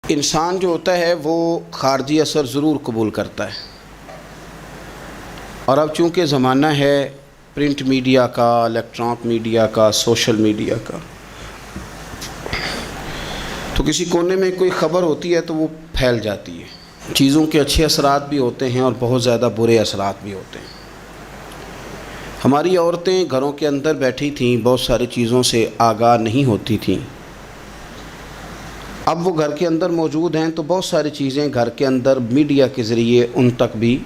انسان جو ہوتا ہے وہ خارجی اثر ضرور قبول کرتا ہے، اور اب چونکہ زمانہ ہے پرنٹ میڈیا کا، الیکٹرانک میڈیا کا، سوشل میڈیا کا، تو کسی کونے میں کوئی خبر ہوتی ہے تو وہ پھیل جاتی ہے۔ چیزوں کے اچھے اثرات بھی ہوتے ہیں اور بہت زیادہ برے اثرات بھی ہوتے ہیں۔ ہماری عورتیں گھروں کے اندر بیٹھی تھیں، بہت ساری چیزوں سے آگاہ نہیں ہوتی تھیں، اب وہ گھر کے اندر موجود ہیں تو بہت ساری چیزیں گھر کے اندر میڈیا کے ذریعے ان تک بھی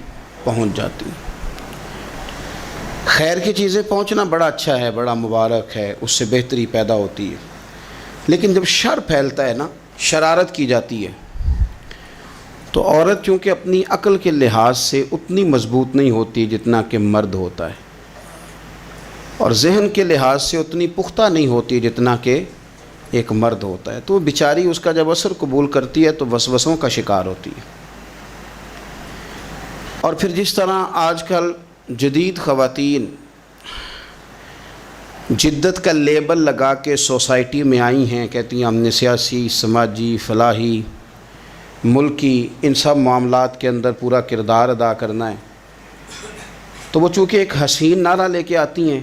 پہنچ جاتی ہیں۔ خیر کی چیزیں پہنچنا بڑا اچھا ہے، بڑا مبارک ہے، اس سے بہتری پیدا ہوتی ہے، لیکن جب شر پھیلتا ہے نا، شرارت کی جاتی ہے، تو عورت چونکہ اپنی عقل کے لحاظ سے اتنی مضبوط نہیں ہوتی جتنا کہ مرد ہوتا ہے، اور ذہن کے لحاظ سے اتنی پختہ نہیں ہوتی جتنا کہ ایک مرد ہوتا ہے، تو بیچاری اس کا جب اثر قبول کرتی ہے تو وسوسوں کا شکار ہوتی ہے۔ اور پھر جس طرح آج کل جدید خواتین جدت کا لیبل لگا کے سوسائٹی میں آئی ہیں، کہتی ہیں ہم نے سیاسی، سماجی، فلاحی، ملکی، ان سب معاملات کے اندر پورا کردار ادا کرنا ہے، تو وہ چونکہ ایک حسین نعرہ لے کے آتی ہیں،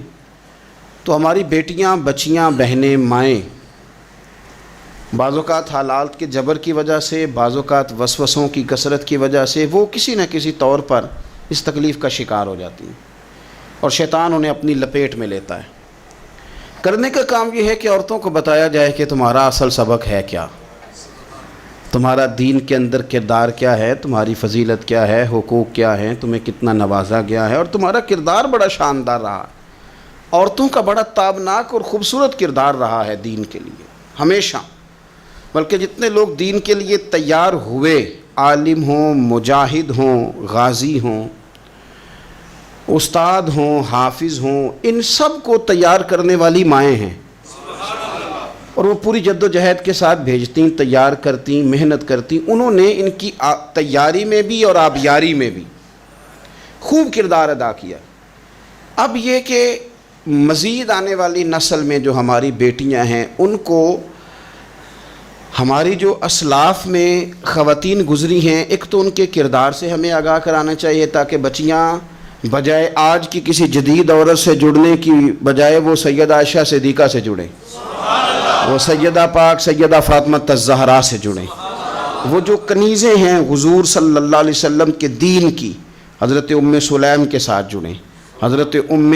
تو ہماری بیٹیاں، بچیاں، بہنیں، مائیں بعض اوقات حالات کے جبر کی وجہ سے، بعض اوقات وسوسوں کی کثرت کی وجہ سے وہ کسی نہ کسی طور پر اس تکلیف کا شکار ہو جاتی ہیں، اور شیطان انہیں اپنی لپیٹ میں لیتا ہے۔ کرنے کا کام یہ ہے کہ عورتوں کو بتایا جائے کہ تمہارا اصل سبق ہے کیا، تمہارا دین کے اندر کردار کیا ہے، تمہاری فضیلت کیا ہے، حقوق کیا ہیں، تمہیں کتنا نوازا گیا ہے، اور تمہارا کردار بڑا شاندار رہا۔ عورتوں کا بڑا تابناک اور خوبصورت کردار رہا ہے دین کے لیے ہمیشہ، بلکہ جتنے لوگ دین کے لیے تیار ہوئے، عالم ہوں، مجاہد ہوں، غازی ہوں، استاد ہوں، حافظ ہوں، ان سب کو تیار کرنے والی مائیں ہیں، اور وہ پوری جد و جہد کے ساتھ بھیجتیں، تیار کرتیں، محنت کرتیں۔ انہوں نے ان کی تیاری میں بھی اور آبیاری میں بھی خوب کردار ادا کیا۔ اب یہ کہ مزید آنے والی نسل میں جو ہماری بیٹیاں ہیں، ان کو ہماری جو اسلاف میں خواتین گزری ہیں، ایک تو ان کے کردار سے ہمیں آگاہ کرانا چاہیے، تاکہ بچیاں بجائے آج کی کسی جدید عورت سے جڑنے کی بجائے وہ سیدہ عائشہ صدیقہ سے جڑیں، وہ سیدہ پاک سیدہ فاطمہ الزہرا سے جڑیں، وہ جو کنیزیں ہیں حضور صلی اللہ علیہ وسلم کے دین کی، حضرت ام سلیم کے ساتھ جڑیں، حضرت ام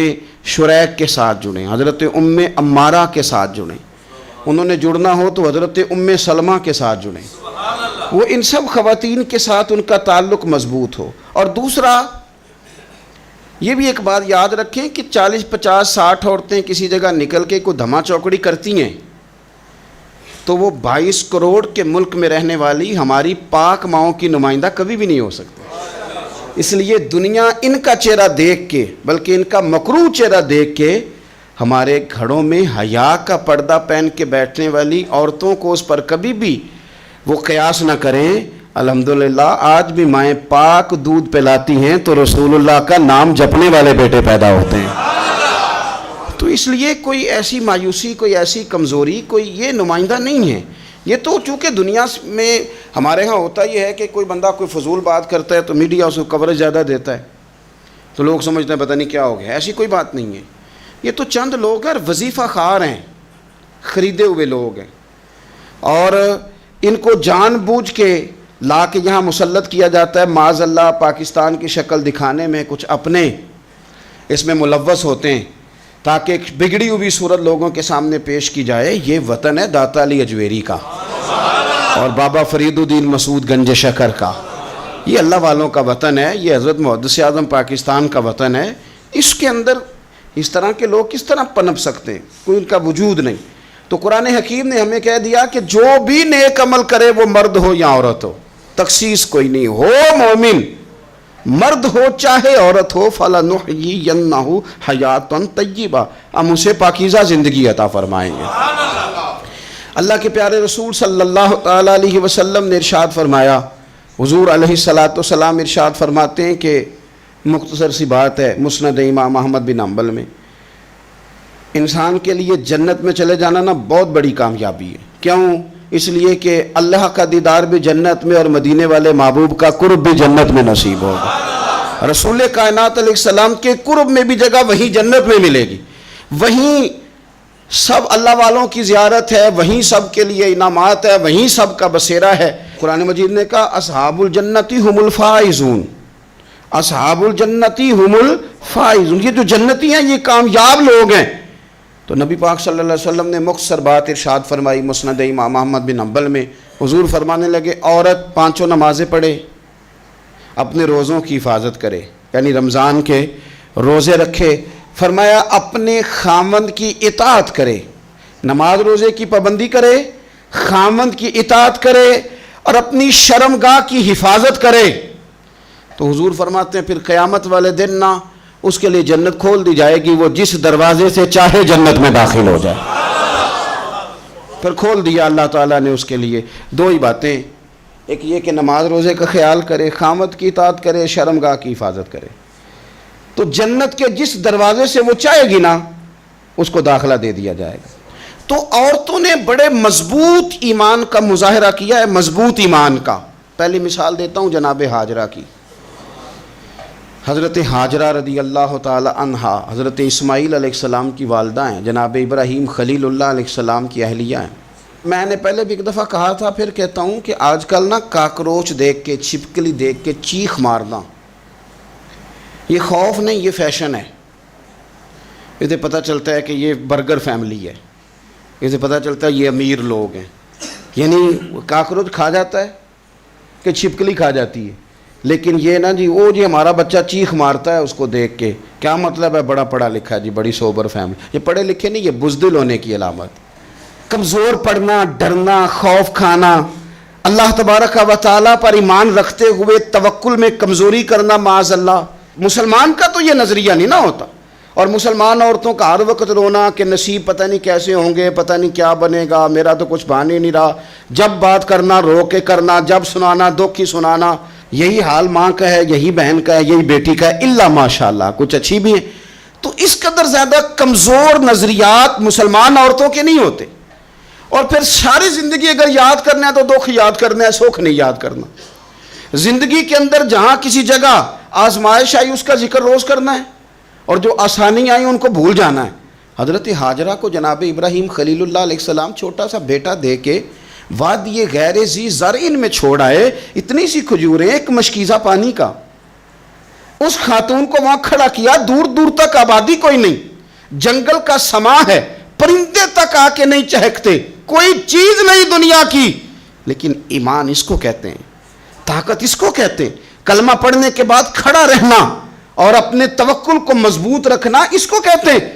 شریک کے ساتھ جڑیں، حضرت ام عمارہ کے ساتھ جڑیں، انہوں نے جڑنا ہو تو حضرت ام سلمہ کے ساتھ جڑیں، وہ ان سب خواتین کے ساتھ ان کا تعلق مضبوط ہو۔ اور دوسرا یہ بھی ایک بات یاد رکھیں کہ 40، 50، 60 عورتیں کسی جگہ نکل کے کوئی دھما چوکڑی کرتی ہیں تو وہ 22 کروڑ کے ملک میں رہنے والی ہماری پاک ماؤں کی نمائندہ کبھی بھی نہیں ہو سکتی۔ اس لیے دنیا ان کا چہرہ دیکھ کے، بلکہ ان کا مکروہ چہرہ دیکھ کے، ہمارے گھروں میں حیا کا پردہ پہن کے بیٹھنے والی عورتوں کو اس پر کبھی بھی وہ قیاس نہ کریں۔ الحمدللہ آج بھی مائیں پاک دودھ پلاتی ہیں تو رسول اللہ کا نام جپنے والے بیٹے پیدا ہوتے ہیں، تو اس لیے کوئی ایسی مایوسی، کوئی ایسی کمزوری، کوئی یہ نمائندہ نہیں ہے۔ یہ تو چونکہ دنیا میں ہمارے ہاں ہوتا یہ ہے کہ کوئی بندہ کوئی فضول بات کرتا ہے تو میڈیا اس کو کوریج زیادہ دیتا ہے، تو لوگ سمجھتے ہیں پتہ نہیں کیا ہو گیا۔ ایسی کوئی بات نہیں ہے، یہ تو چند لوگ ہیں، وظیفہ خوار ہیں، خریدے ہوئے لوگ ہیں، اور ان کو جان بوجھ کے لا کے یہاں مسلط کیا جاتا ہے، معاذ اللہ پاکستان کی شکل دکھانے میں کچھ اپنے اس میں ملوث ہوتے ہیں، تاکہ ایک بگڑی ہوئی صورت لوگوں کے سامنے پیش کی جائے۔ یہ وطن ہے داتا علی اجویری کا اور بابا فرید الدین مسعود گنج شکر کا، یہ اللہ والوں کا وطن ہے، یہ حضرت محدث اعظم پاکستان کا وطن ہے۔ اس کے اندر اس طرح کے لوگ کس طرح پنپ سکتے ہیں؟ کوئی ان کا وجود نہیں۔ تو قرآن حکیم نے ہمیں کہہ دیا کہ جو بھی نیک عمل کرے وہ مرد ہو یا عورت ہو، تخصیص کوئی نہیں، ہو مومن، مرد ہو چاہے عورت ہو، فَلَنُحْيِيَنَّهُ حَيَاةً طَيِّبَةً، ہم اسے پاکیزہ زندگی عطا فرمائیں گے۔ اللہ کے پیارے رسول صلی اللہ تعالیٰ علیہ وسلم نے ارشاد فرمایا، حضور علیہ السلام ارشاد فرماتے ہیں کہ مختصر سی بات ہے، مسند امام احمد بن حنبل میں، انسان کے لیے جنت میں چلے جانا نا بہت بڑی کامیابی ہے۔ کیوں؟ اس لیے کہ اللہ کا دیدار بھی جنت میں اور مدینے والے محبوب کا قرب بھی جنت میں نصیب ہوگا۔ رسول کائنات علیہ السلام کے قرب میں بھی جگہ وہیں جنت میں ملے گی، وہیں سب اللہ والوں کی زیارت ہے، وہیں سب کے لیے انعامات ہے، وہیں سب کا بسیرا ہے۔ قرآن مجید نے کہا اصحاب الجنتی ہم الفائزون، اصحاب الجنتی ہم الفائزون، یہ جو جنتی ہیں یہ کامیاب لوگ ہیں۔ تو نبی پاک صلی اللہ علیہ وسلم نے مختصر بات ارشاد فرمائی مسند امام احمد بن حنبل میں۔ حضور فرمانے لگے عورت 5 نمازیں پڑھے، اپنے روزوں کی حفاظت کرے، یعنی رمضان کے روزے رکھے، فرمایا اپنے خامند کی اطاعت کرے، نماز روزے کی پابندی کرے، خامند کی اطاعت کرے اور اپنی شرمگاہ کی حفاظت کرے، تو حضور فرماتے ہیں پھر قیامت والے دن نہ اس کے لیے جنت کھول دی جائے گی، وہ جس دروازے سے چاہے جنت میں داخل ہو جائے۔ پھر کھول دیا اللہ تعالیٰ نے اس کے لیے۔ 2 ہی باتیں، ایک یہ کہ نماز روزے کا خیال کرے، خامد کی اطاعت کرے، شرمگاہ کی حفاظت کرے، تو جنت کے جس دروازے سے وہ چاہے گی نا اس کو داخلہ دے دیا جائے گا۔ تو عورتوں نے بڑے مضبوط ایمان کا مظاہرہ کیا ہے، مضبوط ایمان کا۔ پہلی مثال دیتا ہوں جناب ہاجرہ کی۔ حضرت ہاجرہ رضی اللہ تعالی عنہا حضرت اسماعیل علیہ السلام کی والدہ ہیں، جناب ابراہیم خلیل اللہ علیہ السلام کی اہلیہ ہیں۔ میں نے پہلے بھی ایک دفعہ کہا تھا، پھر کہتا ہوں کہ آج کل نا کاکروچ دیکھ کے، چھپکلی دیکھ کے چیخ مارنا، یہ خوف نہیں، یہ فیشن ہے۔ اسے پتہ چلتا ہے کہ یہ برگر فیملی ہے، اسے پتہ چلتا ہے یہ امیر لوگ ہیں، یعنی کاکروچ کھا جاتا ہے کہ چھپکلی کھا جاتی ہے، لیکن یہ نا جی وہ جی ہمارا بچہ چیخ مارتا ہے اس کو دیکھ کے، کیا مطلب ہے بڑا پڑھا لکھا ہے جی، بڑی سوبر فیملی۔ یہ پڑھے لکھے نہیں، یہ بزدل ہونے کی علامت۔ کمزور پڑھنا، ڈرنا، خوف کھانا، اللہ تبارک و تعالیٰ پر ایمان رکھتے ہوئے توکل میں کمزوری کرنا، معاذ اللہ۔ مسلمان کا تو یہ نظریہ نہیں نہ ہوتا، اور مسلمان عورتوں کا ہر وقت رونا کہ نصیب پتہ نہیں کیسے ہوں گے، پتہ نہیں کیا بنے گا، میرا تو کچھ بان ہی نہیں رہا، جب بات کرنا رو کے کرنا، جب سنانا دکھ ہی سنانا۔ یہی حال ماں کا ہے، یہی بہن کا ہے، یہی بیٹی کا ہے، الا ماشاءاللہ کچھ اچھی بھی ہیں۔ تو اس قدر زیادہ کمزور نظریات مسلمان عورتوں کے نہیں ہوتے، اور پھر ساری زندگی اگر یاد کرنا ہے تو دکھ یاد کرنا ہے، سکھ نہیں یاد کرنا۔ زندگی کے اندر جہاں کسی جگہ آزمائش آئی اس کا ذکر روز کرنا ہے، اور جو آسانی آئی ان کو بھول جانا ہے۔ حضرت ہاجرہ کو جناب ابراہیم خلیل اللہ علیہ السلام چھوٹا سا بیٹا دے کے وادی غیر ذی زرعین میں چھوڑ آئے، اتنی سی کھجوریں، ایک مشکیزہ پانی کا۔ اس خاتون کو وہاں کھڑا کیا، دور دور تک آبادی کوئی نہیں، جنگل کا سما ہے، پرندے تک آ کے نہیں چہکتے، کوئی چیز نہیں دنیا کی، لیکن ایمان اس کو کہتے ہیں، طاقت اس کو کہتے ہیں، کلمہ پڑھنے کے بعد کھڑا رہنا اور اپنے توکل کو مضبوط رکھنا اس کو کہتے ہیں۔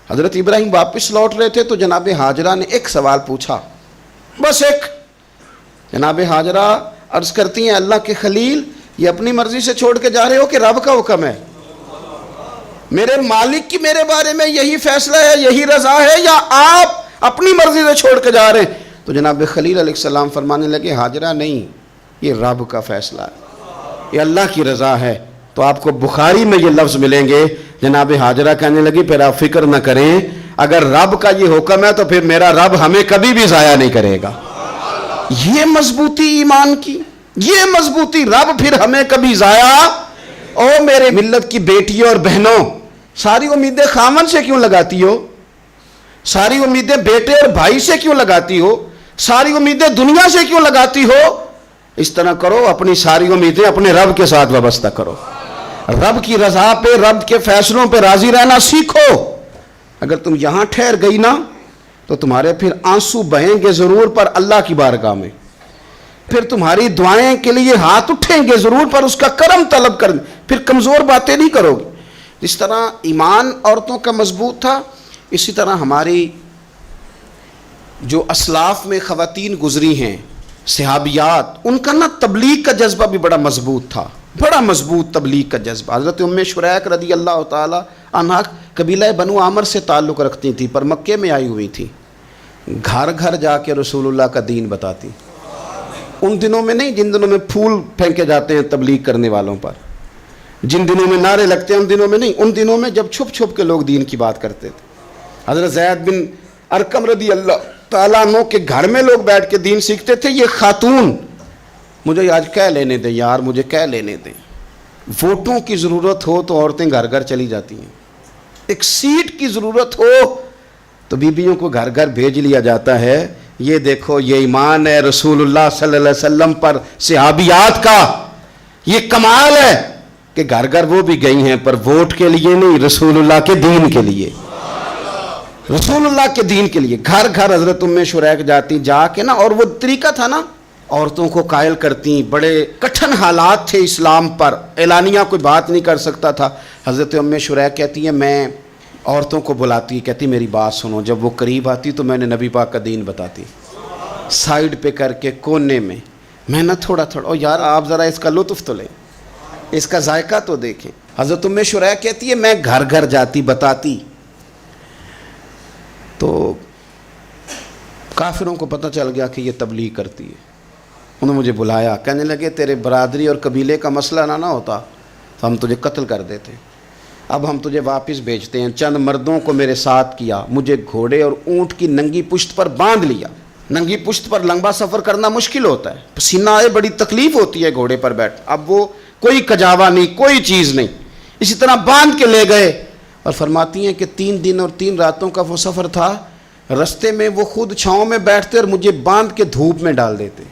حضرت ابراہیم واپس لوٹ رہے تھے تو جناب ہاجرہ نے ایک سوال پوچھا، بس ایک۔ جناب ہاجرہ عرض کرتی ہیں اللہ کے خلیل، یہ اپنی مرضی سے چھوڑ کے جا رہے ہو کہ رب کا حکم ہے؟ میرے مالک کی میرے بارے میں یہی فیصلہ ہے، یہی رضا ہے، یا آپ اپنی مرضی سے چھوڑ کے جا رہے ہیں؟ تو جناب خلیل علیہ السلام فرمانے لگے ہاجرہ نہیں، یہ رب کا فیصلہ ہے، یہ اللہ کی رضا ہے۔ تو آپ کو بخاری میں یہ لفظ ملیں گے، جناب ہاجرہ کہنے لگی پھر آپ فکر نہ کریں، اگر رب کا یہ حکم ہے تو پھر میرا رب ہمیں کبھی بھی ضائع نہیں کرے گا۔ یہ مضبوطی ایمان کی، یہ مضبوطی، رب پھر ہمیں کبھی ضائع۔ او میرے ملت کی بیٹیوں اور بہنوں، ساری امیدیں خامن سے کیوں لگاتی ہو؟ ساری امیدیں بیٹے اور بھائی سے کیوں لگاتی ہو؟ ساری امیدیں دنیا سے کیوں لگاتی ہو؟ اس طرح کرو، اپنی ساری امیدیں اپنے رب کے ساتھ وابستہ کرو، رب کی رضا پہ، رب کے فیصلوں پہ راضی رہنا سیکھو۔ اگر تم یہاں ٹھہر گئی نا تو تمہارے پھر آنسو بہیں گے ضرور پر اللہ کی بارگاہ میں، پھر تمہاری دعائیں کے لیے ہاتھ اٹھیں گے ضرور پر اس کا کرم طلب کریں، پھر کمزور باتیں نہیں کرو گی۔ جس طرح ایمان عورتوں کا مضبوط تھا، اسی طرح ہماری جو اسلاف میں خواتین گزری ہیں، صحابیات، ان کا نا تبلیغ کا جذبہ بھی بڑا مضبوط تھا، بڑا مضبوط تبلیغ کا جذبہ۔ حضرت ام شریک رضی اللہ تعالی عنہا قبیلہ بنو عامر سے تعلق رکھتی تھی، پر مکے میں آئی ہوئی تھی، گھر گھر جا کے رسول اللہ کا دین بتاتی۔ ان دنوں میں نہیں جن دنوں میں پھول پھینکے جاتے ہیں تبلیغ کرنے والوں پر، جن دنوں میں نعرے لگتے ہیں ان دنوں میں نہیں، ان دنوں میں جب چھپ چھپ کے لوگ دین کی بات کرتے تھے۔ حضرت زید بن ارقم رضی اللہ تعالیٰ عنہ کے گھر میں لوگ بیٹھ کے دین سیکھتے تھے. یہ خاتون مجھے آج کہہ لینے دیں یار, مجھے کہہ لینے دیں, ووٹوں کی ضرورت ہو تو عورتیں گھر گھر چلی جاتی ہیں, ایک سیٹ کی ضرورت ہو تو بیویوں کو گھر گھر بھیج لیا جاتا ہے. یہ دیکھو یہ ایمان ہے رسول اللہ صلی اللہ علیہ وسلم پر, صحابیات کا یہ کمال ہے کہ گھر گھر وہ بھی گئی ہیں, پر ووٹ کے لیے نہیں, رسول اللہ کے دین کے لیے, رسول اللہ کے دین کے لیے. گھر گھر حضرت ام شریک جاتی, جا کے نا, اور وہ طریقہ تھا نا, عورتوں کو قائل کرتی, بڑے کٹھن حالات تھے اسلام پر, اعلانیہ کوئی بات نہیں کر سکتا تھا. حضرت ام شریک کہتی ہیں میں عورتوں کو بلاتی, کہتی میری بات سنو. جب وہ قریب آتی تو میں نے نبی پاک کا دین بتاتی, سائیڈ پہ کر کے کونے میں نہ تھوڑا تھوڑا, او یار آپ ذرا اس کا لطف تو لیں, اس کا ذائقہ تو دیکھیں. حضرت ام شریک کہتی ہے میں گھر گھر جاتی بتاتی, تو کافروں کو پتہ چل گیا کہ یہ تبلیغ کرتی ہے. انہوں نے مجھے بلایا, کہنے لگے تیرے برادری اور قبیلے کا مسئلہ نہ ہوتا تو ہم تجھے قتل کر دیتے, اب ہم تجھے واپس بھیجتے ہیں. چند مردوں کو میرے ساتھ کیا, مجھے گھوڑے اور اونٹ کی ننگی پشت پر باندھ لیا. ننگی پشت پر لمبا سفر کرنا مشکل ہوتا ہے, پسینہ آئے, بڑی تکلیف ہوتی ہے گھوڑے پر بیٹھ. اب وہ کوئی کجاوا نہیں, کوئی چیز نہیں, اسی طرح باندھ کے لے گئے. اور فرماتی ہیں کہ 3 دن اور 3 راتوں کا وہ سفر تھا. رستے میں وہ خود چھاؤں میں بیٹھتے اور مجھے باندھ کے دھوپ میں ڈال دیتے.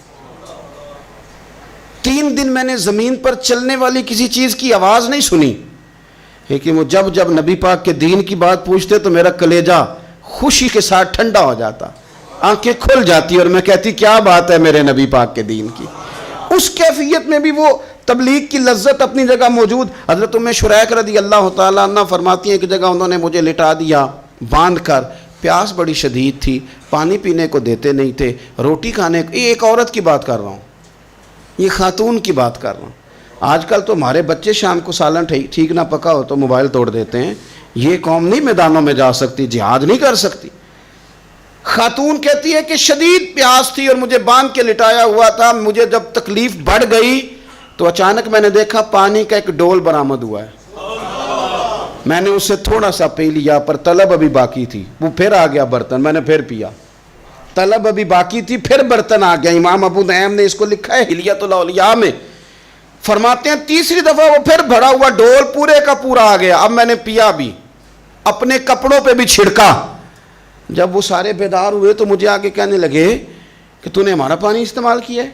3 دن میں نے زمین پر چلنے والی کسی چیز کی آواز نہیں سنی, لیکن وہ جب نبی پاک کے دین کی بات پوچھتے تو میرا کلیجہ خوشی کے ساتھ ٹھنڈا ہو جاتا, آنکھیں کھل جاتی, اور میں کہتی کیا بات ہے میرے نبی پاک کے دین کی. اس کیفیت میں بھی وہ تبلیغ کی لذت اپنی جگہ موجود. حضرت ام شریک رضی اللہ تعالیٰ عنہ فرماتی ہیں ایک جگہ انہوں نے مجھے لٹا دیا باندھ کر, پیاس بڑی شدید تھی, پانی پینے کو دیتے نہیں تھے, روٹی کھانے کو, یہ ایک عورت کی بات کر رہا ہوں, یہ خاتون کی بات کر رہا ہوں. آج کل تو ہمارے بچے شام کو سالن ٹھیک نہ پکا ہو تو موبائل توڑ دیتے ہیں. یہ قوم نہیں میدانوں میں جا سکتی, جہاد نہیں کر سکتی. خاتون کہتی ہے کہ شدید پیاس تھی اور مجھے باندھ کے لٹایا ہوا تھا. مجھے جب تکلیف بڑھ گئی تو اچانک میں نے دیکھا پانی کا ایک ڈول برآمد ہوا ہے. میں نے اس سے تھوڑا سا پی لیا, پر طلب ابھی باقی تھی. وہ پھر آ گیا برتن, میں نے پھر پیا. طلب ابھی باقی تھی, پھر برتن آ گیا. امام ابو نعیم نے اس کو لکھا ہے حلیۃ الاولیاء میں. فرماتے ہیں تیسری دفعہ وہ پھر بھرا ہوا ڈول پورے کا پورا آ گیا. اب میں نے پیا بھی, اپنے کپڑوں پہ بھی چھڑکا. جب وہ سارے بیدار ہوئے تو مجھے آگے کہنے لگے کہ تو نے ہمارا پانی استعمال کیا ہے.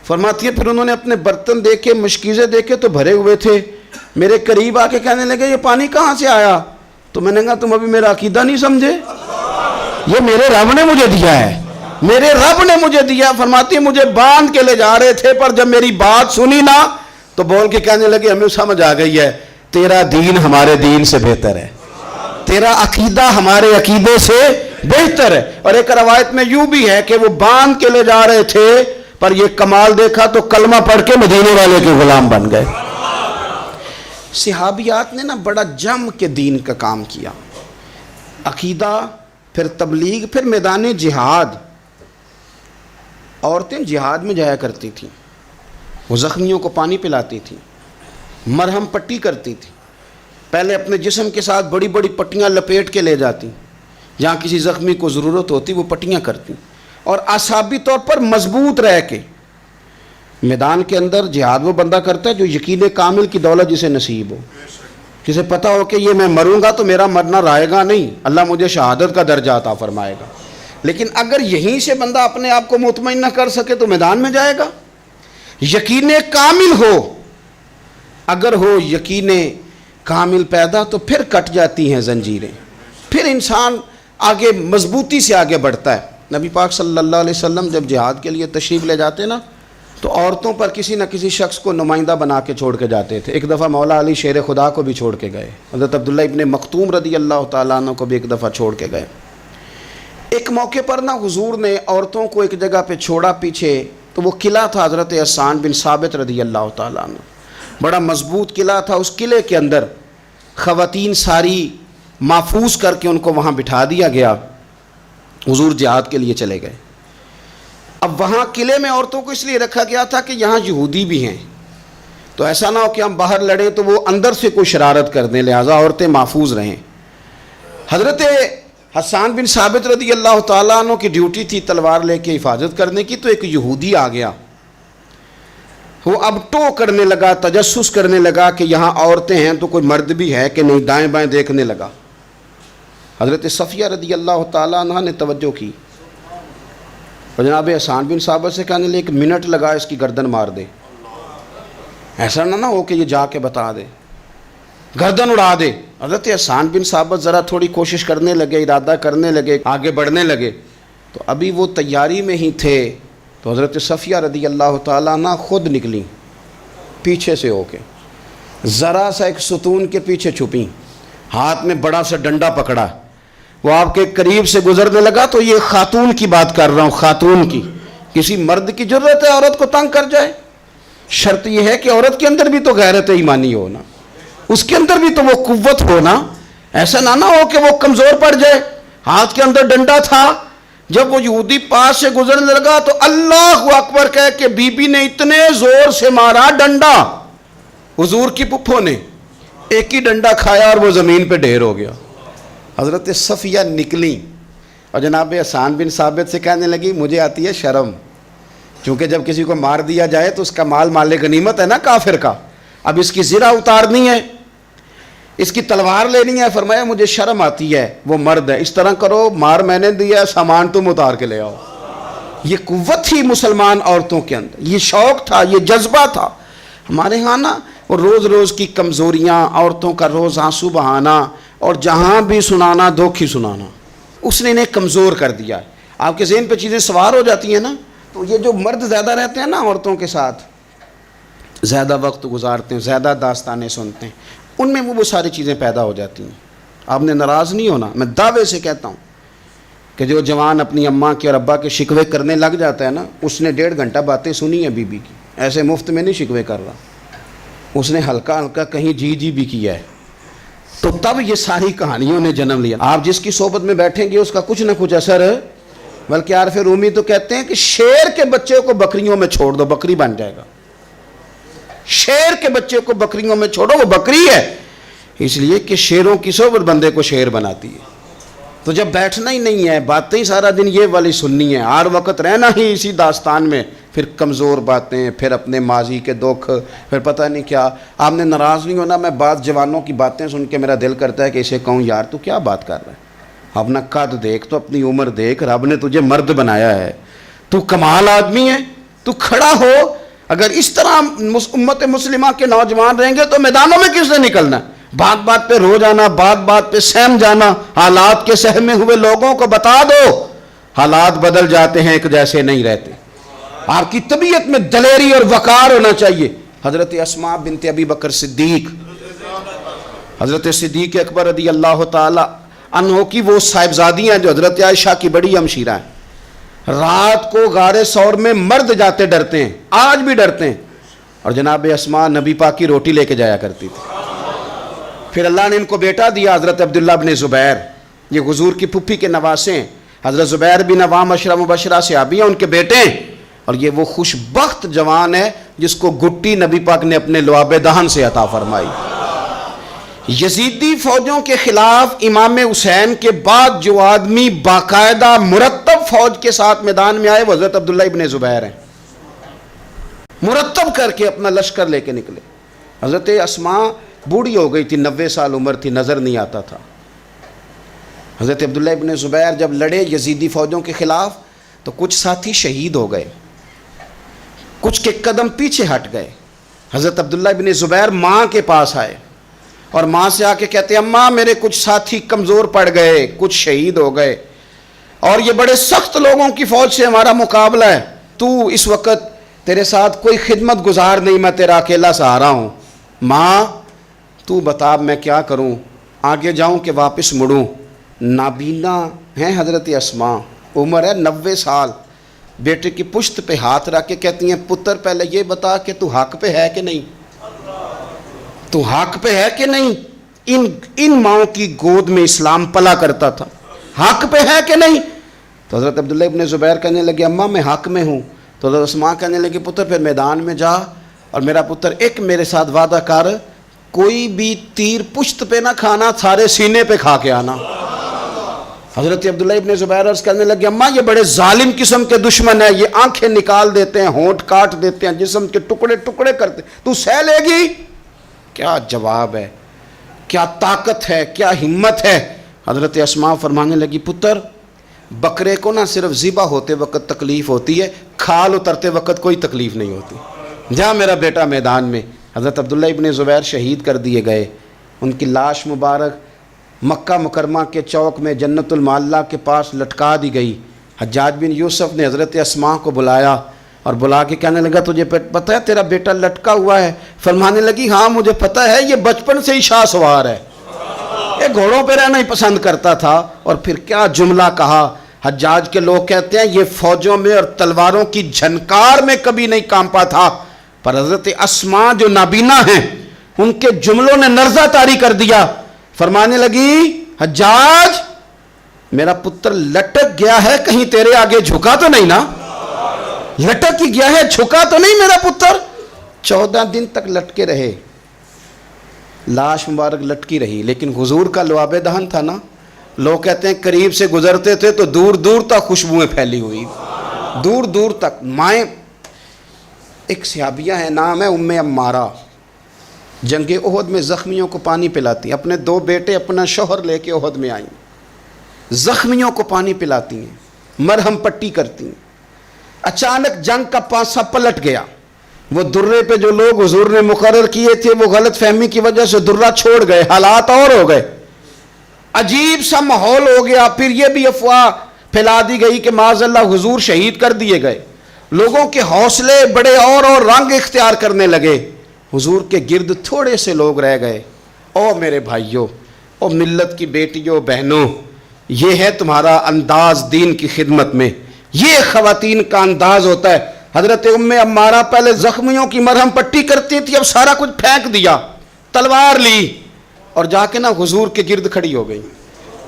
فرماتی ہے پھر انہوں نے اپنے برتن دیکھے, مشکیزیں دیکھے تو بھرے ہوئے تھے. میرے قریب آ کے کہنے لگے یہ پانی کہاں سے آیا؟ تو میں نے کہا تم ابھی میرا عقیدہ نہیں سمجھے, یہ میرے رب نے مجھے دیا ہے, میرے رب نے مجھے دیا. فرماتی ہے مجھے باندھ کے لے جا رہے تھے, پر جب میری بات سنی نا تو بول کے کہنے لگے ہمیں سمجھ آ گئی ہے, تیرا دین ہمارے دین سے بہتر ہے, تیرا عقیدہ ہمارے عقیدے سے بہتر ہے. اور ایک روایت میں یوں بھی ہے کہ وہ باندھ کے لے جا رہے تھے, پر یہ کمال دیکھا تو کلمہ پڑھ کے مدینے والے کے غلام بن گئے. صحابیات نے نا بڑا جم کے دین کا کام کیا, عقیدہ, پھر تبلیغ, پھر میدان جہاد. عورتیں جہاد میں جایا کرتی تھیں, وہ زخمیوں کو پانی پلاتی تھیں, مرہم پٹی کرتی تھیں. پہلے اپنے جسم کے ساتھ بڑی بڑی پٹیاں لپیٹ کے لے جاتی, جہاں کسی زخمی کو ضرورت ہوتی وہ پٹیاں کرتی, اور اعصابی طور پر مضبوط رہ کے. میدان کے اندر جہاد وہ بندہ کرتا ہے جو یقین کامل کی دولت جسے نصیب ہو, جسے پتہ ہو کہ یہ میں مروں گا تو میرا مرنا رائے گا نہیں, اللہ مجھے شہادت کا درجہ عطا فرمائے گا. لیکن اگر یہیں سے بندہ اپنے آپ کو مطمئن نہ کر سکے تو میدان میں جائے گا. یقین کامل ہو, اگر ہو یقین کامل پیدا تو پھر کٹ جاتی ہیں زنجیریں, پھر انسان آگے مضبوطی سے آگے بڑھتا ہے. نبی پاک صلی اللہ علیہ وسلم جب جہاد کے لیے تشریف لے جاتے نا تو عورتوں پر کسی نہ کسی شخص کو نمائندہ بنا کے چھوڑ کے جاتے تھے. ایک دفعہ مولا علی شیر خدا کو بھی چھوڑ کے گئے, حضرت عبداللہ ابن مختوم رضی اللہ تعالیٰ عنہ کو بھی ایک دفعہ چھوڑ کے گئے. ایک موقع پر نا حضور نے عورتوں کو ایک جگہ پہ چھوڑا پیچھے, تو وہ قلعہ تھا حضرت حسان بن ثابت رضی اللہ تعالیٰ عنہ, بڑا مضبوط قلعہ تھا. اس قلعے کے اندر خواتین ساری محفوظ کر کے ان کو وہاں بٹھا دیا گیا. حضور جہاد کے لیے چلے گئے. اب وہاں قلعے میں عورتوں کو اس لیے رکھا گیا تھا کہ یہاں یہودی بھی ہیں, تو ایسا نہ ہو کہ ہم باہر لڑیں تو وہ اندر سے کوئی شرارت کر دیں, لہٰذا عورتیں محفوظ رہیں. حضرت حسان بن ثابت رضی اللہ تعالیٰ عنہ کی ڈیوٹی تھی تلوار لے کے حفاظت کرنے کی، تو ایک یہودی آ گیا، وہ اب ٹو کرنے لگا، تجسس کرنے لگا کہ یہاں عورتیں ہیں تو کوئی مرد بھی ہے کہ نہیں، دائیں بائیں دیکھنے لگا۔ حضرت صفیہ رضی اللہ تعالیٰ عنہ نے توجہ کی اور جناب حسان بن ثابت سے کہنے لے 1 منٹ لگا اس کی گردن مار دے، ایسا نہ ہو کہ یہ جا کے بتا دے، گردن اڑا دے۔ حضرت حسان بن ثابت ذرا تھوڑی کوشش کرنے لگے، ارادہ کرنے لگے، آگے بڑھنے لگے، تو ابھی وہ تیاری میں ہی تھے تو حضرت صفیہ رضی اللہ تعالیٰ عنہ خود نکلیں پیچھے سے ہو کے، ذرا سا ایک ستون کے پیچھے چھپیں، ہاتھ میں بڑا سا ڈنڈا پکڑا، وہ آپ کے قریب سے گزرنے لگا۔ تو یہ خاتون کی بات کر رہا ہوں، خاتون کی، کسی مرد کی ضرورت ہے عورت کو تنگ کر جائے؟ شرط یہ ہے کہ عورت کے اندر بھی تو غیرت ایمانی ہو نا، اس کے اندر بھی تو وہ قوت ہو نا، ایسا نہ ہو کہ وہ کمزور پڑ جائے۔ ہاتھ کے اندر ڈنڈا تھا، جب وہ یہودی پاس سے گزرنے لگا تو اللہ اکبر کہہ کہ بی بی نے اتنے زور سے مارا ڈنڈا، حضور کی پھپھو نے ایک ہی ڈنڈا کھایا اور وہ زمین پہ ڈھیر ہو گیا۔ حضرت صفیہ نکلیں اور جناب حسان بن ثابت سے کہنے لگی مجھے آتی ہے شرم، کیونکہ جب کسی کو مار دیا جائے تو اس کا مال مال غنیمت ہے نا کافر کا، اب اس کی زرہ اتارنی ہے، اس کی تلوار لینی ہے۔ فرمایا مجھے شرم آتی ہے، وہ مرد ہے، اس طرح کرو مار میں نے دیا ہے، سامان تم اتار کے لے آؤ۔ یہ قوت تھی مسلمان عورتوں کے اندر، یہ شوق تھا، یہ جذبہ تھا۔ ہمارے ہاں نا وہ روز روز کی کمزوریاں، عورتوں کا روز آنسو بہانا اور جہاں بھی سنانا دکھ ہی سنانا، اس نے انہیں کمزور کر دیا ہے۔ آپ کے ذہن پہ چیزیں سوار ہو جاتی ہیں نا، تو یہ جو مرد زیادہ رہتے ہیں نا عورتوں کے ساتھ، زیادہ وقت گزارتے ہیں، زیادہ داستانیں سنتے ہیں، ان میں وہ ساری چیزیں پیدا ہو جاتی ہیں۔ آپ نے ناراض نہیں ہونا، میں دعوے سے کہتا ہوں کہ جو جوان اپنی اماں کے اور ابا کے شکوے کرنے لگ جاتا ہے نا، اس نے 1.5 گھنٹہ باتیں سنی ہیں بی بی کی، ایسے مفت میں نہیں شکوے کر رہا، اس نے ہلکا ہلکا کہیں جی بھی کیا ہے، تو تب یہ ساری کہانیوں نے جنم لیا۔ آپ جس کی صحبت میں بیٹھیں گے اس کا کچھ نہ کچھ اثر ہے، بلکہ عارف رومی تو کہتے ہیں کہ شیر کے بچے کو بکریوں میں چھوڑ دو، بکری بن جائے گا۔ شیر کے بچے کو بکریوں میں چھوڑو، وہ بکری ہے، اس لیے کہ شیروں کی صحبت بندے کو شیر بناتی ہے۔ تو جب بیٹھنا ہی نہیں ہے، باتیں ہی سارا دن یہ والی سننی ہے، ہر وقت رہنا ہی اسی داستان میں، پھر کمزور باتیں، پھر اپنے ماضی کے دکھ، پھر پتہ نہیں کیا۔ آپ نے ناراض نہیں ہونا، میں بعض جوانوں کی باتیں سن کے میرا دل کرتا ہے کہ اسے کہوں یار تو کیا بات کر رہا ہے، اپنا قد دیکھ، تو اپنی عمر دیکھ، رب نے تجھے مرد بنایا ہے، تو کمال آدمی ہے، تو کھڑا ہو۔ اگر اس طرح امت مسلمہ کے نوجوان رہیں گے تو میدانوں میں کس نے نکلنا ہے؟ بات بات پہ رو جانا، بات بات پہ سہم جانا، حالات کے سہمے ہوئے لوگوں کو بتا دو حالات بدل جاتے ہیں، ایک جیسے نہیں رہتے۔ آپ کی طبیعت میں دلیری اور وقار ہونا چاہیے۔ حضرت اسماء بنت ابی بکر صدیق، حضرت صدیق اکبر رضی اللہ تعالی عنہ کی وہ صاحبزادی ہیں جو حضرت عائشہ کی بڑی ہمشیرہ ہیں۔ رات کو غار ثور میں مرد جاتے ڈرتے ہیں، آج بھی ڈرتے ہیں، اور جناب اسماء نبی پاک کی روٹی لے کے جایا کرتی تھی۔ پھر اللہ نے ان کو بیٹا دیا، حضرت عبداللہ بن زبیر، یہ حضور کی پھپھی کے نواسے ہیں، حضرت زبیر بن عوام عشرہ مبشرہ صحابی ہیں، ان کے بیٹے ہیں، اور یہ وہ خوش بخت جوان ہے جس کو گٹی نبی پاک نے اپنے لعاب دہن سے عطا فرمائی۔ یزیدی فوجوں کے خلاف امام حسین کے بعد جو آدمی باقاعدہ مرتب فوج کے ساتھ میدان میں آئے وہ حضرت عبداللہ ابن زبیر ہیں، مرتب کر کے اپنا لشکر لے کے نکلے۔ حضرت اسماء بوڑھی ہو گئی تھی، 90 سال عمر تھی، نظر نہیں آتا تھا۔ حضرت عبداللہ ابن زبیر جب لڑے یزیدی فوجوں کے خلاف تو کچھ ساتھی شہید ہو گئے، کچھ کے قدم پیچھے ہٹ گئے۔ حضرت عبداللہ ابن زبیر ماں کے پاس آئے اور ماں سے آ کے کہتے ہیں اماں میرے کچھ ساتھی کمزور پڑ گئے، کچھ شہید ہو گئے، اور یہ بڑے سخت لوگوں کی فوج سے ہمارا مقابلہ ہے، تو اس وقت تیرے ساتھ کوئی خدمت گزار نہیں، میں تیرا اکیلا سہارا ہوں، ماں تو بتا میں کیا کروں، آگے جاؤں کہ واپس مڑوں؟ نابینا ہیں حضرت اسماء، عمر ہے 90 سال، بیٹے کی پشت پہ ہاتھ رکھ کے کہتی ہیں پتر پہلے یہ بتا کہ تو حق پہ ہے کہ نہیں، تو حق پہ ہے کہ نہیں؟ ان ماؤں کی گود میں اسلام پلا کرتا تھا، حق پہ ہے کہ نہیں؟ تو حضرت عبداللہ ابن زبیر کہنے لگے اماں میں حق میں ہوں۔ تو حضرت اسماء کہنے لگے پتر پھر میدان میں جا، اور میرا پتر ایک میرے ساتھ وعدہ کر، کوئی بھی تیر پشت پہ نہ کھانا، سارے سینے پہ کھا کے آنا۔ حضرت عبداللہ ابن زبیر عرض کرنے لگے اماں یہ بڑے ظالم قسم کے دشمن ہیں، یہ آنکھیں نکال دیتے ہیں، ہونٹ کاٹ دیتے ہیں، جسم کے ٹکڑے ٹکڑے کرتے، تو سہ لے گی؟ کیا جواب ہے، کیا طاقت ہے، کیا ہمت ہے۔ حضرت اسماء فرمانے لگی پتر بکرے کو نہ صرف ذبح ہوتے وقت تکلیف ہوتی ہے، کھال اترتے وقت کوئی تکلیف نہیں ہوتی۔ جا میرا بیٹا میدان میں۔ حضرت عبداللہ ابن زبیر شہید کر دیے گئے، ان کی لاش مبارک مکہ مکرمہ کے چوک میں جنت المعلیٰ کے پاس لٹکا دی گئی۔ حجاج بن یوسف نے حضرت اسماء کو بلایا اور بلا کے کہنے لگا تجھے پتہ ہے تیرا بیٹا لٹکا ہوا ہے؟ فرمانے لگی ہاں مجھے پتہ ہے، یہ بچپن سے ہی شاہ سوار ہے، یہ گھوڑوں پہ رہنا ہی پسند کرتا تھا۔ اور پھر کیا جملہ کہا، حجاج کے لوگ کہتے ہیں یہ فوجوں میں اور تلواروں کی جھنکار میں کبھی نہیں کانپا تھا، پر حضرت اسماء جو نابینا ہیں ان کے جملوں نے نرزہ طاری کر دیا۔ فرمانے لگی حجاج میرا پتر لٹک گیا ہے، کہیں تیرے آگے جھکا تو نہیں نا؟ لٹک ہی گیا ہے، جھکا تو نہیں میرا پتر؟ 14 دن تک لٹکے رہے، لاش مبارک لٹکی رہی، لیکن حضور کا لعاب دہن تھا نا، لوگ کہتے ہیں قریب سے گزرتے تھے تو دور دور تک خوشبوئیں پھیلی ہوئی، دور دور تک۔ مائیں ایک صحابیہ ہے، نام ہے ام عمارہ، جنگ احد میں زخمیوں کو پانی پلاتی، اپنے 2 بیٹے اپنا شوہر لے کے احد میں آئیں، زخمیوں کو پانی پلاتی ہیں، مرہم پٹی کرتی ہیں۔ اچانک جنگ کا پانسا پلٹ گیا، وہ درے پہ جو لوگ حضور نے مقرر کیے تھے وہ غلط فہمی کی وجہ سے درہ چھوڑ گئے، حالات اور ہو گئے، عجیب سا ماحول ہو گیا۔ پھر یہ بھی افواہ پھیلا دی گئی کہ معاذ اللہ حضور شہید کر دیے گئے، لوگوں کے حوصلے بڑے اور رنگ اختیار کرنے لگے، حضور کے گرد تھوڑے سے لوگ رہ گئے۔ او میرے بھائیوں، او ملت کی بیٹیوں بہنوں، یہ ہے تمہارا انداز دین کی خدمت میں، یہ خواتین کا انداز ہوتا ہے۔ حضرت ام عمارہ پہلے زخمیوں کی مرہم پٹی کرتی تھی، اب سارا کچھ پھینک دیا، تلوار لی اور جا کے نا حضور کے گرد کھڑی ہو گئی،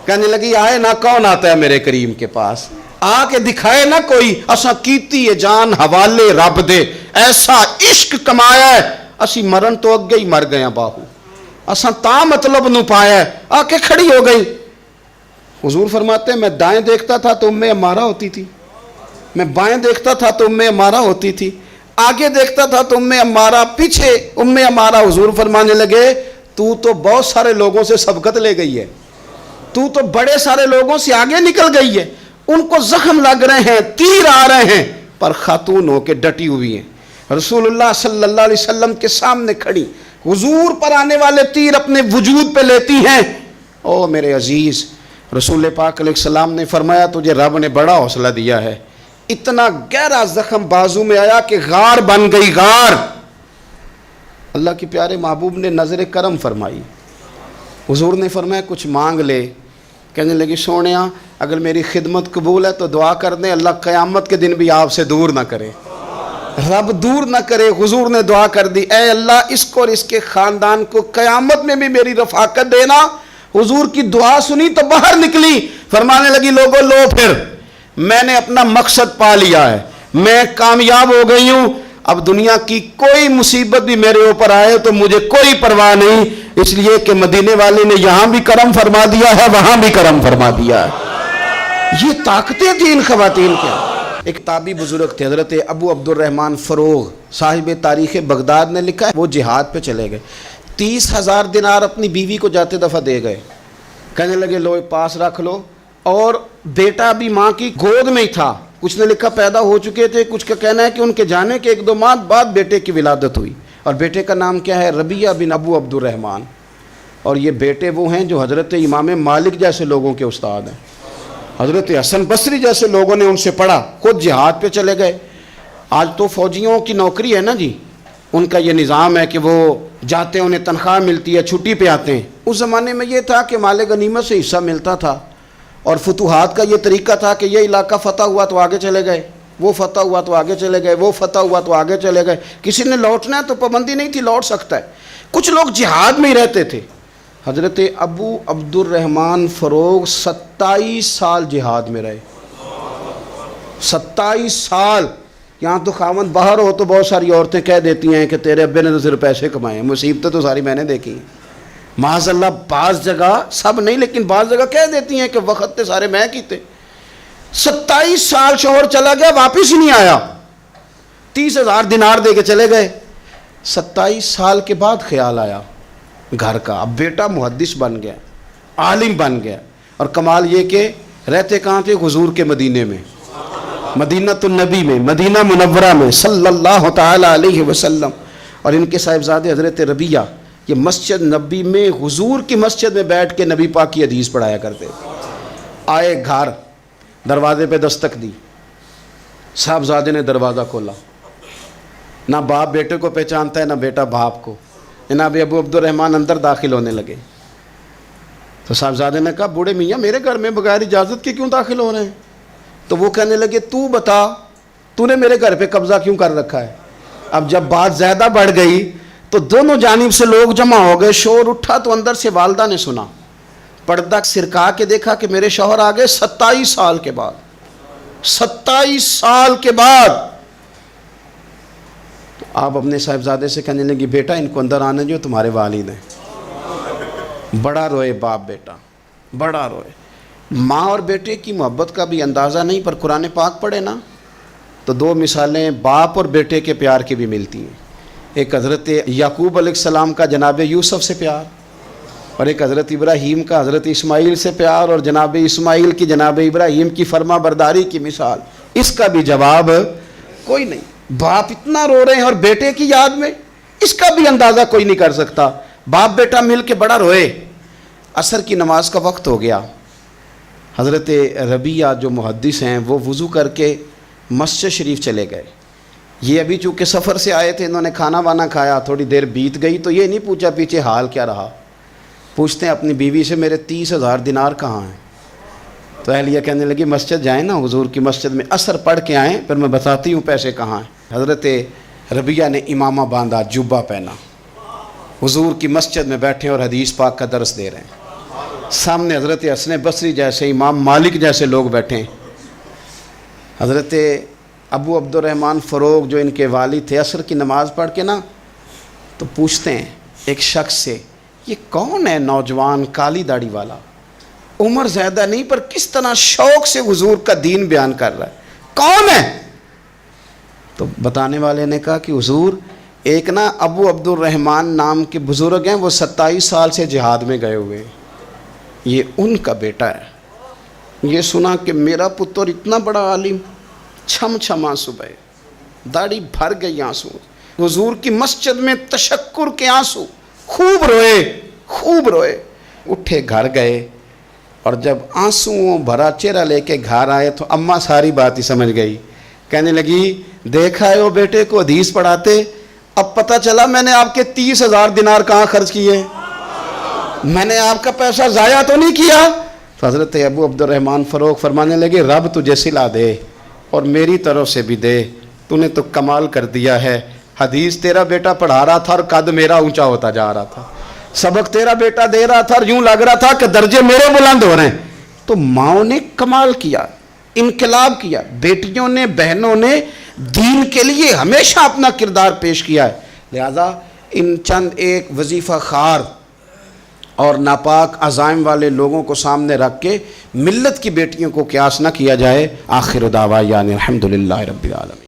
کہنے لگی آئے نا کون آتا ہے میرے کریم کے پاس، آ کے دکھائے نا کوئی، اساں کیتی ہے جان حوالے رب دے، ایسا عشق کمایا ہے اسی مرن تو اگے ہی مر گیا باہو، اساں تا مطلب نو پایا ہے، آ کے کھڑی ہو گئی۔ حضور فرماتے ہیں میں دائیں دیکھتا تھا تو ام عمارہ ہوتی تھی، میں بائیں دیکھتا تھا تو ام عمارہ ہوتی تھی، آگے دیکھتا تھا تو ام عمارہ، پیچھے ام عمارہ۔ حضور فرمانے لگے تو بہت سارے لوگوں سے سبقت لے گئی ہے، تو بڑے سارے لوگوں سے آگے نکل گئی ہے، ان کو زخم لگ رہے ہیں، تیر آ رہے ہیں، پر خاتون ہو کے ڈٹی ہوئی ہیں، رسول اللہ صلی اللہ علیہ وسلم کے سامنے کھڑی، حضور پر آنے والے تیر اپنے وجود پہ لیتی ہیں۔ او میرے عزیز، رسول پاک علیہ السلام نے فرمایا تجھے رب نے بڑا حوصلہ دیا ہے، اتنا گہرا زخم بازو میں آیا کہ غار بن گئی، غار۔ اللہ کے پیارے محبوب نے نظر کرم فرمائی، حضور نے فرمایا کچھ مانگ لے، کہنے لگی سونیا اگر میری خدمت قبول ہے تو دعا کر دیں اللہ قیامت کے دن بھی آپ سے دور نہ کرے، رب دور نہ کرے۔ حضور نے دعا کر دی اے اللہ اس کو اور اس کے خاندان کو قیامت میں بھی میری رفاقت دینا۔ حضور کی دعا سنی تو باہر نکلی، فرمانے لگی لوگوں لو پھر میں نے اپنا مقصد پا لیا ہے، میں کامیاب ہو گئی ہوں، اب دنیا کی کوئی مصیبت بھی میرے اوپر آئے تو مجھے کوئی پرواہ نہیں، اس لیے کہ مدینے والے نے یہاں بھی کرم فرما دیا ہے وہاں بھی کرم فرما دیا ہے۔ یہ طاقتیں تھیں ان خواتین کے۔ ایک تابعی بزرگ تھے حضرت ابو عبد الرحمن فروغ، صاحب تاریخ بغداد نے لکھا ہے وہ جہاد پہ چلے گئے، 30,000 دینار اپنی بیوی کو جاتے دفعہ دے گئے، کہنے لگے لو پاس رکھ لو، اور بیٹا بھی ماں کی گود میں ہی تھا، کچھ نے لکھا پیدا ہو چکے تھے، کچھ کا کہنا ہے کہ ان کے جانے کے 1-2 ماہ بعد بیٹے کی ولادت ہوئی، اور بیٹے کا نام کیا ہے ربیعہ بن ابو عبد الرحمن، اور یہ بیٹے وہ ہیں جو حضرت امام مالک جیسے لوگوں کے استاد ہیں، حضرت حسن بصری جیسے لوگوں نے ان سے پڑھا، خود جہاد پہ چلے گئے۔ آج تو فوجیوں کی نوکری ہے نا جی، ان کا یہ نظام ہے کہ وہ جاتے ہیں، انہیں تنخواہ ملتی ہے، چھٹی پہ آتے ہیں۔ اس زمانے میں یہ تھا کہ مال غنیمت سے حصہ ملتا تھا، اور فتوحات کا یہ طریقہ تھا کہ یہ علاقہ فتح ہوا تو آگے چلے گئے، وہ فتح ہوا تو آگے چلے گئے، وہ فتح ہوا تو آگے چلے گئے، کسی نے لوٹنا ہے تو پابندی نہیں تھی، لوٹ سکتا ہے۔ کچھ لوگ جہاد میں ہی رہتے تھے۔ حضرت ابو عبد الرحمن فروغ 27 سال جہاد میں رہے، 27 سال۔ یہاں تو خاوند باہر ہو تو بہت ساری عورتیں کہہ دیتی ہیں کہ تیرے ابے نے تو صرف پیسے کمائے ہیں، مصیبتیں تو ساری میں نے دیکھی ہیں، معاذ اللہ بعض جگہ، سب نہیں لیکن بعض جگہ کہہ دیتی ہیں کہ وقت تے سارے میں کیتے۔ 27 سال شوہر چلا گیا، واپس ہی نہیں آیا، 30,000 دینار دے کے چلے گئے۔ 27 سال کے بعد خیال آیا گھر کا، اب بیٹا محدث بن گیا، عالم بن گیا، اور کمال یہ کہ رہتے کہاں تھے؟ حضور کے مدینے میں، مدینہ النبی میں، مدینہ منورہ میں صلی اللہ تعالی علیہ وسلم۔ اور ان کے صاحبزادے حضرت ربیہ یہ مسجد نبی میں، حضور کی مسجد میں بیٹھ کے نبی پاک کی حدیث پڑھایا کرتے۔ آئے گھر، دروازے پہ دستک دی، صاحبزادے نے دروازہ کھولا، نہ باپ بیٹے کو پہچانتا ہے نہ بیٹا باپ کو۔ جناب ابو عبد الرحمن اندر داخل ہونے لگے تو صاحبزادے نے کہا بوڑھے میاں میرے گھر میں بغیر اجازت کے کیوں داخل ہو رہے ہیں؟ تو وہ کہنے لگے تو بتا، تو نے میرے گھر پہ قبضہ کیوں کر رکھا ہے؟ اب جب بات زیادہ بڑھ گئی تو دونوں جانب سے لوگ جمع ہو گئے، شور اٹھا تو اندر سے والدہ نے سنا، پردہ سرکا کے دیکھا کہ میرے شوہر آ گئے 27 سال کے بعد، 27 سال کے بعد۔ آپ اپنے صاحبزادے سے کہنے لگی بیٹا ان کو اندر آنے جو، تمہارے والد ہیں۔ بڑا روئے باپ بیٹا، بڑا روئے۔ ماں اور بیٹے کی محبت کا بھی اندازہ نہیں، پر قرآن پاک پڑھے نا تو دو مثالیں باپ اور بیٹے کے پیار کی بھی ملتی ہیں۔ ایک حضرت یعقوب علیہ السلام کا جناب یوسف سے پیار، اور ایک حضرت ابراہیم کا حضرت اسماعیل سے پیار، اور جناب اسماعیل کی جناب ابراہیم کی فرما برداری کی مثال، اس کا بھی جواب کوئی نہیں۔ باپ اتنا رو رہے ہیں اور بیٹے کی یاد میں، اس کا بھی اندازہ کوئی نہیں کر سکتا۔ باپ بیٹا مل کے بڑا روئے۔ عصر کی نماز کا وقت ہو گیا، حضرت ربیہ جو محدث ہیں وہ وضو کر کے مسجد شریف چلے گئے۔ یہ ابھی چونکہ سفر سے آئے تھے، انہوں نے کھانا وانا کھایا، تھوڑی دیر بیت گئی تو یہ نہیں پوچھا پیچھے حال کیا رہا، پوچھتے ہیں اپنی بیوی سے میرے 30,000 دینار کہاں ہیں؟ تو اہلیہ کہنے لگی مسجد جائیں نا، حضور کی مسجد میں عصر پڑھ کے آئیں، پھر میں بتاتی ہوں پیسے کہاں ہیں۔ حضرت ربیہ نے امامہ باندھا، جبہ پہنا، حضور کی مسجد میں بیٹھے اور حدیث پاک کا درس دے رہے ہیں۔ سامنے حضرت حسن بصری جیسے، امام مالک جیسے لوگ بیٹھے ہیں۔ حضرت ابو عبد الرحمن فروغ جو ان کے والد تھے، عصر کی نماز پڑھ کے نا تو پوچھتے ہیں ایک شخص سے، یہ کون ہے نوجوان کالی داڑھی والا، عمر زیادہ نہیں پر کس طرح شوق سے حضور کا دین بیان کر رہا ہے، کون ہے؟ تو بتانے والے نے کہا کہ حضور ایک نا ابو عبد الرحمن نام کے بزرگ ہیں، وہ 27 سال سے جہاد میں گئے ہوئے، یہ ان کا بیٹا ہے۔ یہ سنا کہ میرا پتر اتنا بڑا عالم، چھم چھم آنسو بہے، داڑھی بھر گئی آنسو، حضور کی مسجد میں تشکر کے آنسو، خوب روئے، خوب روئے۔ اٹھے گھر گئے، اور جب آنسوؤں بھرا چہرہ لے کے گھر آئے تو اماں ساری بات ہی سمجھ گئی، کہنے لگی دیکھا ہے وہ بیٹے کو حدیث پڑھاتے، اب پتہ چلا میں نے آپ کے 30,000 دینار کہاں خرچ کیے، میں نے آپ کا پیسہ ضائع تو نہیں کیا۔ تو حضرت ابو عبد الرحمن فروغ فرمانے لگے رب تجھے صلہ دے اور میری طرف سے بھی دے، تو نے تو کمال کر دیا ہے، حدیث تیرا بیٹا پڑھا رہا تھا اور قد میرا اونچا ہوتا جا رہا تھا، سبق تیرا بیٹا دے رہا تھا اور یوں لگ رہا تھا کہ درجے میرے بلند ہو رہے ہیں۔ تو ماؤں نے کمال کیا، انقلاب کیا، بیٹیوں نے بہنوں نے دین کے لیے ہمیشہ اپنا کردار پیش کیا ہے۔ لہذا ان چند ایک وظیفہ خار اور ناپاک عزائم والے لوگوں کو سامنے رکھ کے ملت کی بیٹیوں کو قیاس نہ کیا جائے۔ آخر دعوانا الحمدللہ رب العالمین۔